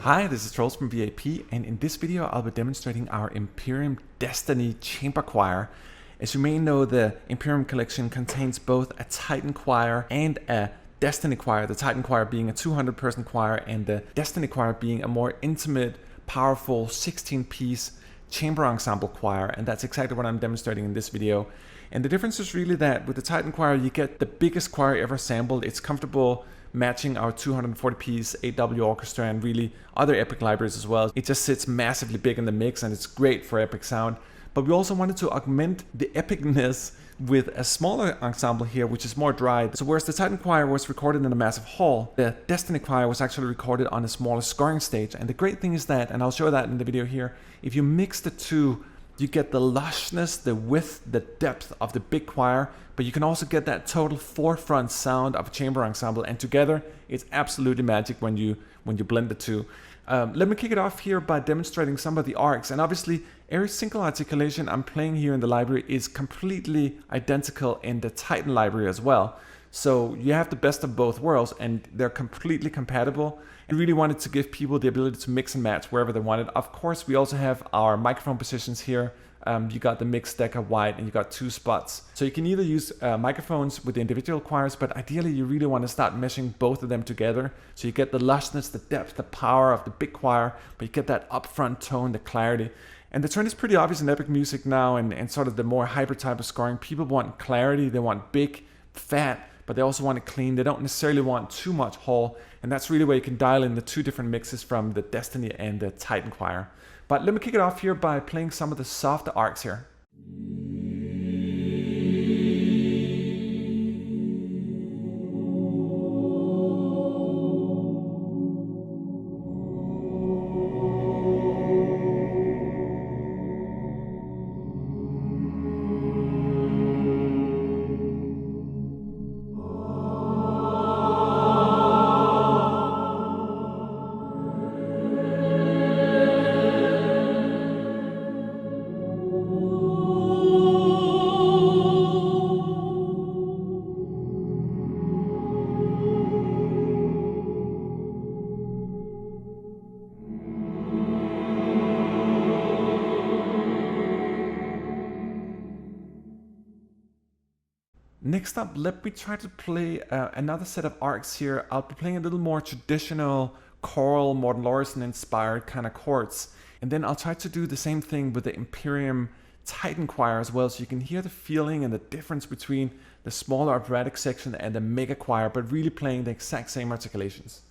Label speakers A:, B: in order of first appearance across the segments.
A: Hi, this is Trolls from V8P, and in this video I'll be demonstrating our Emperium Destiny chamber choir. As you may know, the Emperium collection contains both a Titan choir and a Destiny choir, the Titan choir being a 200-person choir and the Destiny choir being a more intimate, powerful 16-piece chamber ensemble choir, and that's exactly what I'm demonstrating in this video. And the difference is really that with the Titan choir you get the biggest choir ever assembled. It's comfortable matching our 240-piece 8W orchestra and really other epic libraries as well. It just sits massively big in the mix and it's great for epic sound. But we also wanted to augment the epicness with a smaller ensemble here, which is more dry. So whereas the Titan choir was recorded in a massive hall, the Destiny choir was actually recorded on a smaller scoring stage. And the great thing is that, and I'll show that in the video here, if you mix the two, you get the lushness, the width, the depth of the big choir, but you can also get that total forefront sound of a chamber ensemble, and together it's absolutely magic when you blend the two. Let me kick it off here by demonstrating some of the arcs, and obviously every single articulation I'm playing here in the library is completely identical in the Titan library as well. So you have the best of both worlds and they're completely compatible. I really wanted to give people the ability to mix and match wherever they wanted. Of course, we also have our microphone positions here. You got the mixed decker wide and you got two spots. So you can either use microphones with the individual choirs, but ideally you really want to start meshing both of them together. So you get the lushness, the depth, the power of the big choir, but you get that upfront tone, the clarity. And the trend is pretty obvious in epic music now and sort of the more hybrid type of scoring. People want clarity, they want big, fat, but they also want it clean. They don't necessarily want too much hall, and that's really where you can dial in the two different mixes from the Destiny and the Titan choir. But let me kick it off here by playing some of the softer arcs here. Next up, let me try to play another set of arcs here. I'll be playing a little more traditional choral, Morten Lauridsen inspired kind of chords. And then I'll try to do the same thing with the Emperium Titan choir as well, so you can hear the feeling and the difference between the smaller operatic section and the mega choir, but really playing the exact same articulations.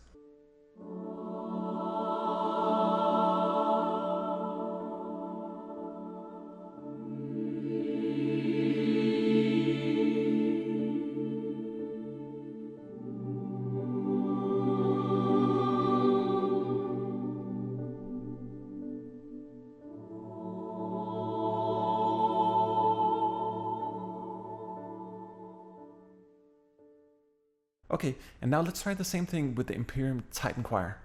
A: Okay, and now let's try the same thing with the Emperium Titan choir.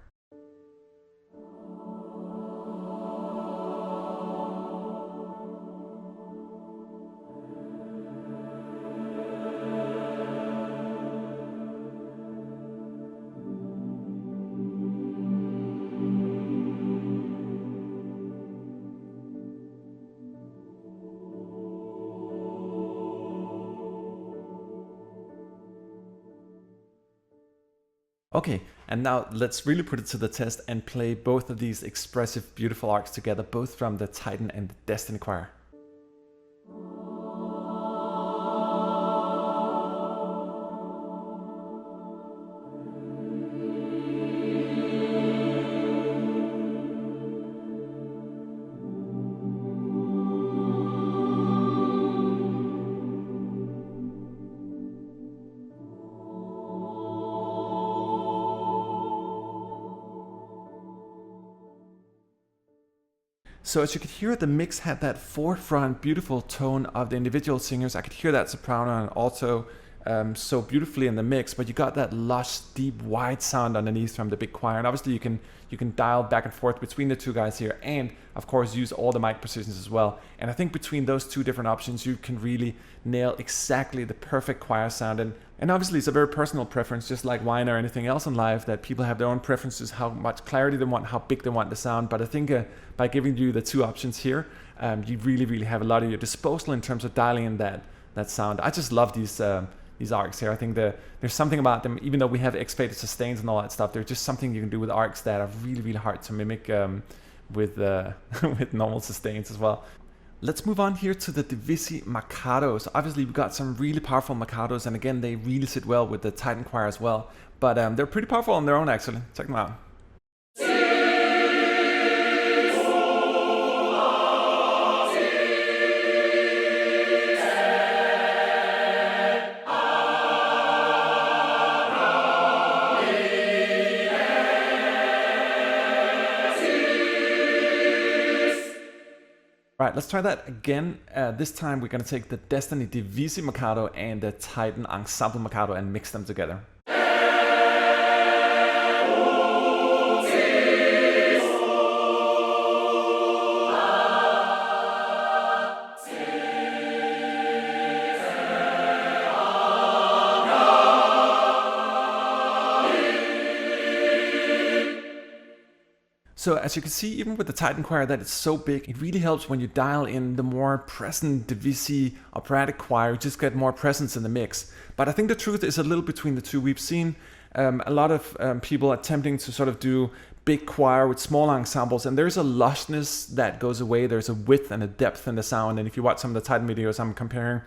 A: Okay, and now let's really put it to the test and play both of these expressive, beautiful arcs together, both from the Titan and the Destiny choir. So as you could hear, the mix had that forefront beautiful tone of the individual singers. I could hear that soprano and alto so beautifully in the mix, but you got that lush, deep, wide sound underneath from the big choir. And obviously you can dial back and forth between the two guys here, and of course use all the mic positions as well. And I think between those two different options, you can really nail exactly the perfect choir sound. And obviously it's a very personal preference, just like wine or anything else in life, that people have their own preferences, how much clarity they want, how big they want the sound. But I think by giving you the two options here, you really have a lot at your disposal in terms of dialing in that sound. I just love these arcs here. I think there's something about them, even though we have X-faded sustains and all that stuff, there's just something you can do with arcs that are really hard to mimic with with normal sustains as well. Let's move on here to the Divisi Maccados. Obviously we've got some really powerful Maccados, and again they really sit well with the Titan choir as well, but they're pretty powerful on their own actually. Check them out. Right, let's try that again. This time we're going to take the Destiny Divisi Mikado and the Titan Ensemble Mikado and mix them together. So as you can see, even with the Titan choir that it's so big, it really helps when you dial in the more present Divisi operatic choir, you just get more presence in the mix. But I think the truth is a little between the two. We've seen a lot of people attempting to sort of do big choir with small ensembles, and there's a lushness that goes away. There's a width and a depth in the sound, and if you watch some of the Titan videos, I'm comparing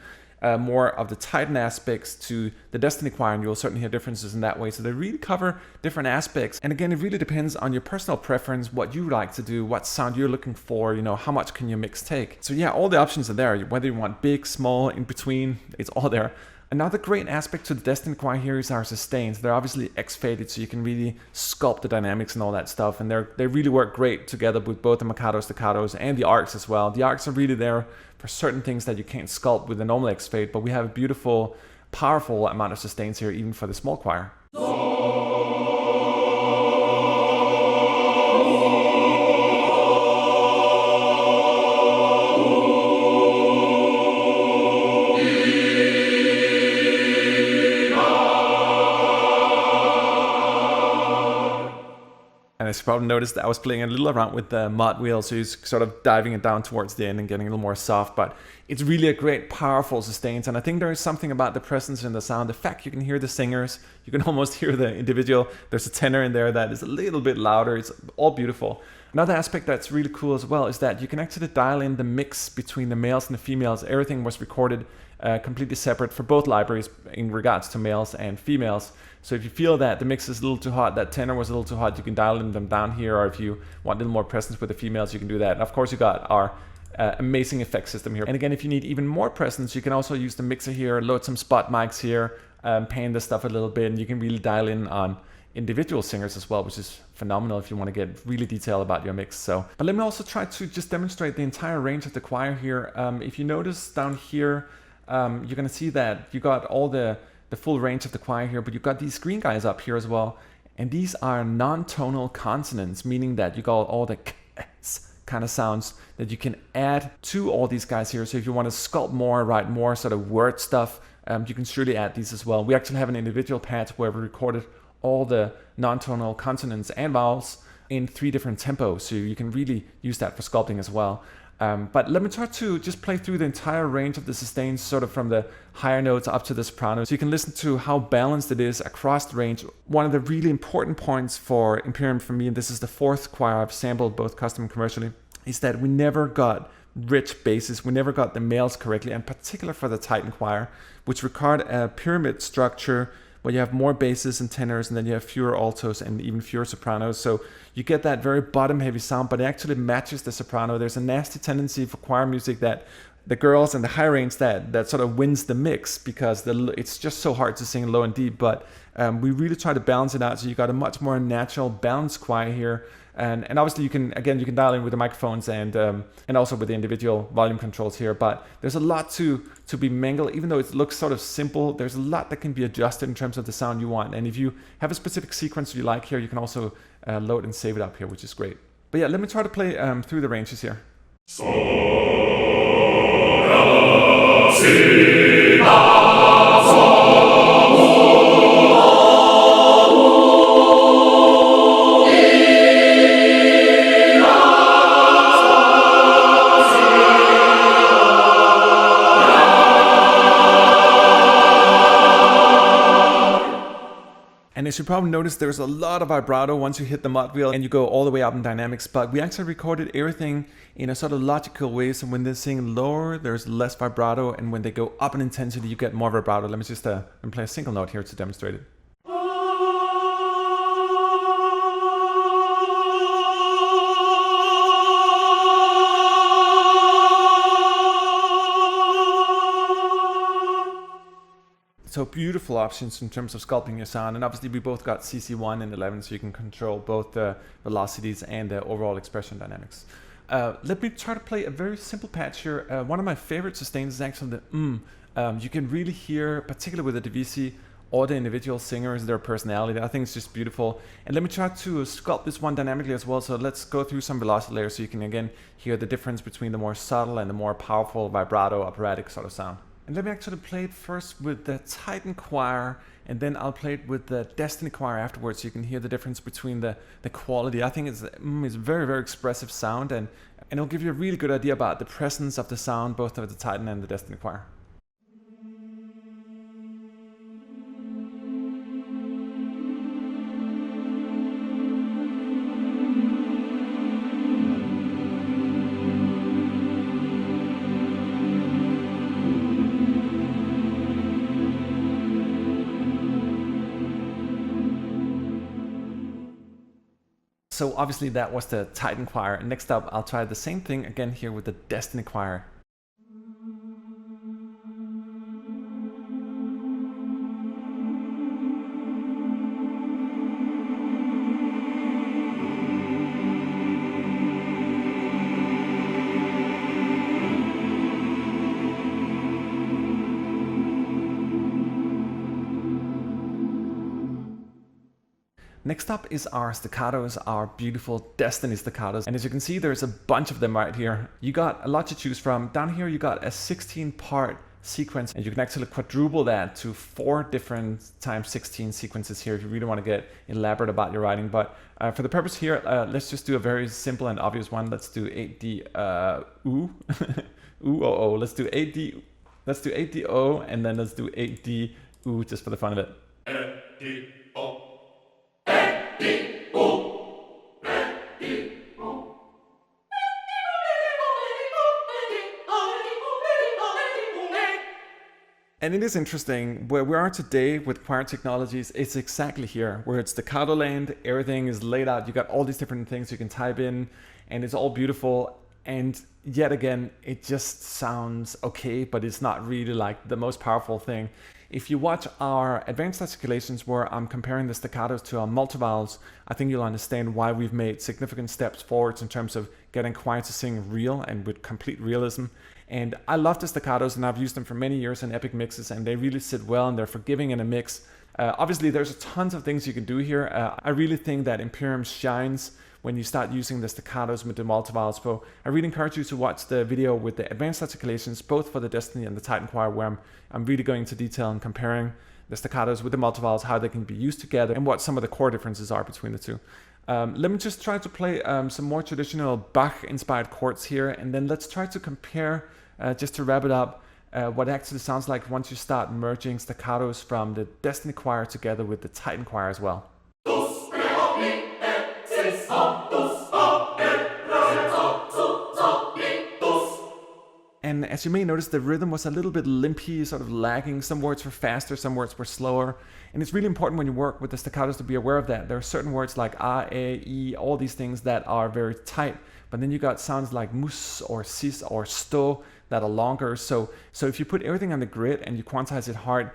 A: more of the Titan aspects to the Destiny choir, and you'll certainly hear differences in that way. So they really cover different aspects. And again, it really depends on your personal preference, what you like to do, what sound you're looking for, you know, how much can your mix take. So yeah, all the options are there. Whether you want big, small, in between, it's all there. Another great aspect to the Destiny choir here is our sustains. They're obviously X-faded, so you can really sculpt the dynamics and all that stuff. And they really work great together with both the Mikados, staccatos, and the arcs as well. The arcs are really there for certain things that you can't sculpt with the normal X-fade, but we have a beautiful, powerful amount of sustains here, even for the small choir. And as you probably noticed, I was playing a little around with the mod wheel, so he's sort of diving it down towards the end and getting a little more soft, but it's really a great, powerful sustains. And I think there is something about the presence in the sound, the fact you can hear the singers, you can almost hear the individual. There's a tenor in there that is a little bit louder. It's all beautiful. Another aspect that's really cool as well is that you can actually dial in the mix between the males and the females. Everything was recorded completely separate for both libraries in regards to males and females. So if you feel that the mix is a little too hot, that tenor was a little too hot, you can dial in them down here, or if you want a little more presence with the females, you can do that. And of course, you got our amazing effect system here. And again, if you need even more presence, you can also use the mixer here, load some spot mics here, pan the stuff a little bit, and you can really dial in on individual singers as well, which is phenomenal if you want to get really detailed about your mix. So, but let me also try to just demonstrate the entire range of the choir here. If you notice down here, you're going to see that you got all the full range of the choir here, but you've got these green guys up here as well. And these are non-tonal consonants, meaning that you got all the kind of sounds that you can add to all these guys here. So if you want to sculpt more, write more sort of word stuff, you can surely add these as well. We actually have an individual pad where we recorded all the non-tonal consonants and vowels in 3 different tempos, so you can really use that for sculpting as well. But let me try to just play through the entire range of the sustains, sort of from the higher notes up to the sopranos, so you can listen to how balanced it is across the range. One of the really important points for Emperium for me, and this is the 4th choir I've sampled both custom and commercially, is that we never got rich basses. We never got the males correctly, and particular for the Titan choir, which required a pyramid structure where you have more basses and tenors, and then you have fewer altos and even fewer sopranos. So you get that very bottom heavy sound, but it actually matches the soprano. There's a nasty tendency for choir music that the girls and the high range that sort of wins the mix, because it's just so hard to sing low and deep. But we really try to balance it out, so you got a much more natural balanced choir here. And obviously you can dial in with the microphones and also with the individual volume controls here. But there's a lot to be mangled. Even though it looks sort of simple, there's a lot that can be adjusted in terms of the sound you want. And if you have a specific sequence you like here, you can also load and save it up here, which is great. But yeah, let me try to play through the ranges here. And as you probably noticed, there's a lot of vibrato once you hit the mod wheel and you go all the way up in dynamics. But we actually recorded everything in a sort of logical way. So when they sing lower, there's less vibrato. And when they go up in intensity, you get more vibrato. Let me just play a single note here to demonstrate it. So beautiful options in terms of sculpting your sound. And obviously we both got CC1 and 11, so you can control both the velocities and the overall expression dynamics. Let me try to play a very simple patch here. One of my favorite sustains is actually the you can really hear, particularly with the divisi or the individual singers, their personality. I think it's just beautiful. And let me try to sculpt this one dynamically as well. So let's go through some velocity layers so you can again hear the difference between the more subtle and the more powerful vibrato operatic sort of sound. And let me actually play it first with the Titan choir, and then I'll play it with the Destiny choir afterwards, so you can hear the difference between the quality. I think it's very, very expressive sound, and it'll give you a really good idea about the presence of the sound, both of the Titan and the Destiny choir. So obviously that was the Titan choir. Next up, I'll try the same thing again here with the Destiny choir. Next up is our staccatos, our beautiful Destiny staccatos. And as you can see, there's a bunch of them right here. You got a lot to choose from. Down here, you got a 16-part sequence, and you can actually quadruple that to 4 different times 16 sequences here if you really want to get elaborate about your writing. But for the purpose here, let's just do a very simple and obvious one. Let's do 8D ooh, ooh, oh, oh. Let's do 8D. Let's do 8D O, and then let's do 8D ooh, just for the fun of it. 8D O. And it is interesting, where we are today with choir technologies, it's exactly here, where it's staccato land, everything is laid out, you got all these different things you can type in, and it's all beautiful. And yet again, it just sounds okay, but it's not really like the most powerful thing. If you watch our advanced articulations where I'm comparing the staccatos to our multivowels, I think you'll understand why we've made significant steps forwards in terms of getting choir to sing real and with complete realism. And I love the staccatos, and I've used them for many years in epic mixes, and they really sit well and they're forgiving in a mix. Obviously, there's tons of things you can do here. I really think that Emperium shines when you start using the staccatos with the multivowels. So I really encourage you to watch the video with the advanced articulations, both for the Destiny and the Titan choir, where I'm really going into detail and comparing the staccatos with the multivowels, how they can be used together, and what some of the core differences are between the two. Let me just try to play some more traditional Bach-inspired chords here, and then let's try to compare, just to wrap it up, what actually sounds like once you start merging staccatos from the Destiny choir together with the Titan choir as well. And as you may notice, the rhythm was a little bit limpy, sort of lagging. Some words were faster, some words were slower. And it's really important when you work with the staccatos to be aware of that. There are certain words like a, e, all these things that are very tight. But then you got sounds like mus or sis or sto that are longer. So if you put everything on the grid and you quantize it hard,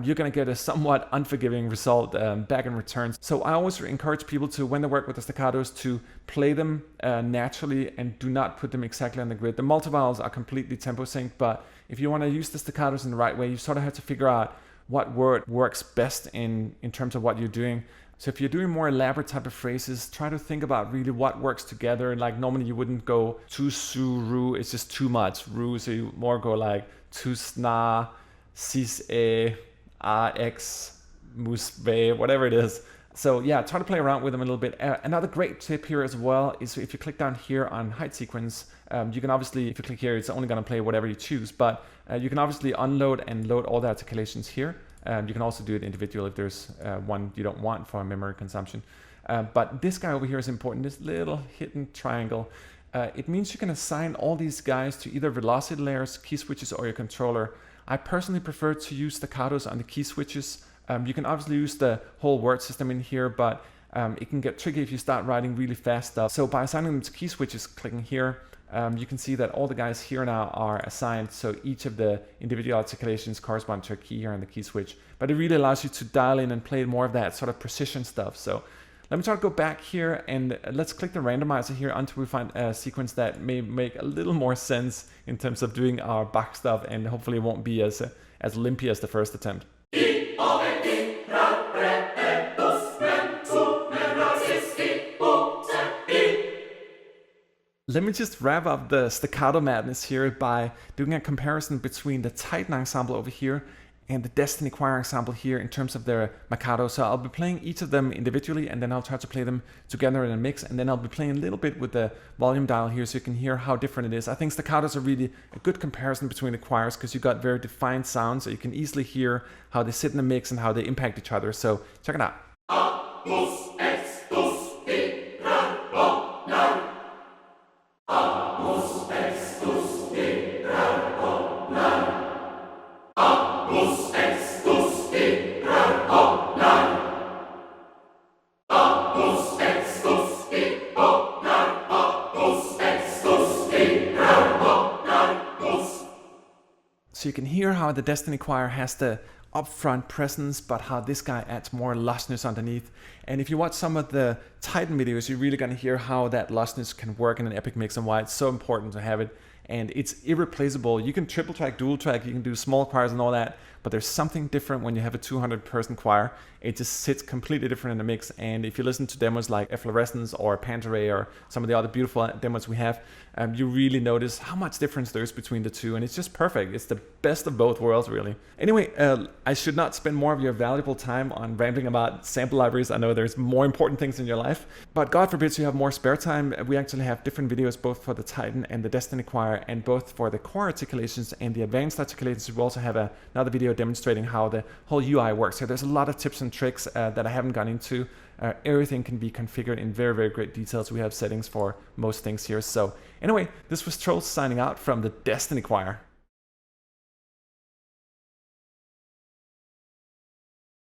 A: you're going to get a somewhat unforgiving result back in return. So I always encourage people to, when they work with the staccatos, to play them naturally and do not put them exactly on the grid. The multivowels are completely tempo synced, but if you want to use the staccatos in the right way, you sort of have to figure out what word works best in terms of what you're doing. So if you're doing more elaborate type of phrases, try to think about really what works together. Like normally you wouldn't go tu su ru, it's just too much ru, so you more go like tu sna, sis e, rx, mus ve, whatever it is. So yeah, try to play around with them a little bit. Another great tip here as well is if you click down here on height sequence, you can obviously, if you click here, it's only going to play whatever you choose, but you can obviously unload and load all the articulations here. You can also do it individually if there's one you don't want for memory consumption. But this guy over here is important, this little hidden triangle. It means you can assign all these guys to either velocity layers, key switches, or your controller. I personally prefer to use staccatos on the key switches. You can obviously use the whole word system in here, but it can get tricky if you start writing really fast stuff. So by assigning them to key switches, clicking here, you can see that all the guys here now are assigned, so each of the individual articulations correspond to a key here on the key switch. But it really allows you to dial in and play more of that sort of precision stuff. So let me try to go back here and let's click the randomizer here until we find a sequence that may make a little more sense in terms of doing our Bach stuff, and hopefully it won't be as limpy as the first attempt. Let me just wrap up the staccato madness here by doing a comparison between the Titan ensemble over here and the Destiny Choir ensemble here in terms of their Mikado. So I'll be playing each of them individually, and then I'll try to play them together in a mix, and then I'll be playing a little bit with the volume dial here so you can hear how different it is. I think staccatos are really a good comparison between the choirs because you got very defined sounds, so you can easily hear how they sit in the mix and how they impact each other. So check it out. So you can hear how the Destiny Choir has the upfront presence, but how this guy adds more lushness underneath. And if you watch some of the Titan videos, you're really going to hear how that lushness can work in an epic mix and why it's so important to have it. And it's irreplaceable. You can triple track, dual track, you can do small choirs and all that, but there's something different when you have a 200-person choir. It just sits completely different in the mix. And if you listen to demos like Efflorescence or Pantaray or some of the other beautiful demos we have, you really notice how much difference there is between the two, and it's just perfect. It's the best of both worlds, really. Anyway, I should not spend more of your valuable time on rambling about sample libraries. I know there's more important things in your life, but God forbid you have more spare time. We actually have different videos both for the Titan and the Destiny Choir, and both for the core articulations and the advanced articulations. We also have another video demonstrating how the whole UI works. So there's a lot of tips and tricks that I haven't gone into. Everything can be configured in very, very great details. We have settings for most things here. So anyway, this was Trolls signing out from the Destiny Choir.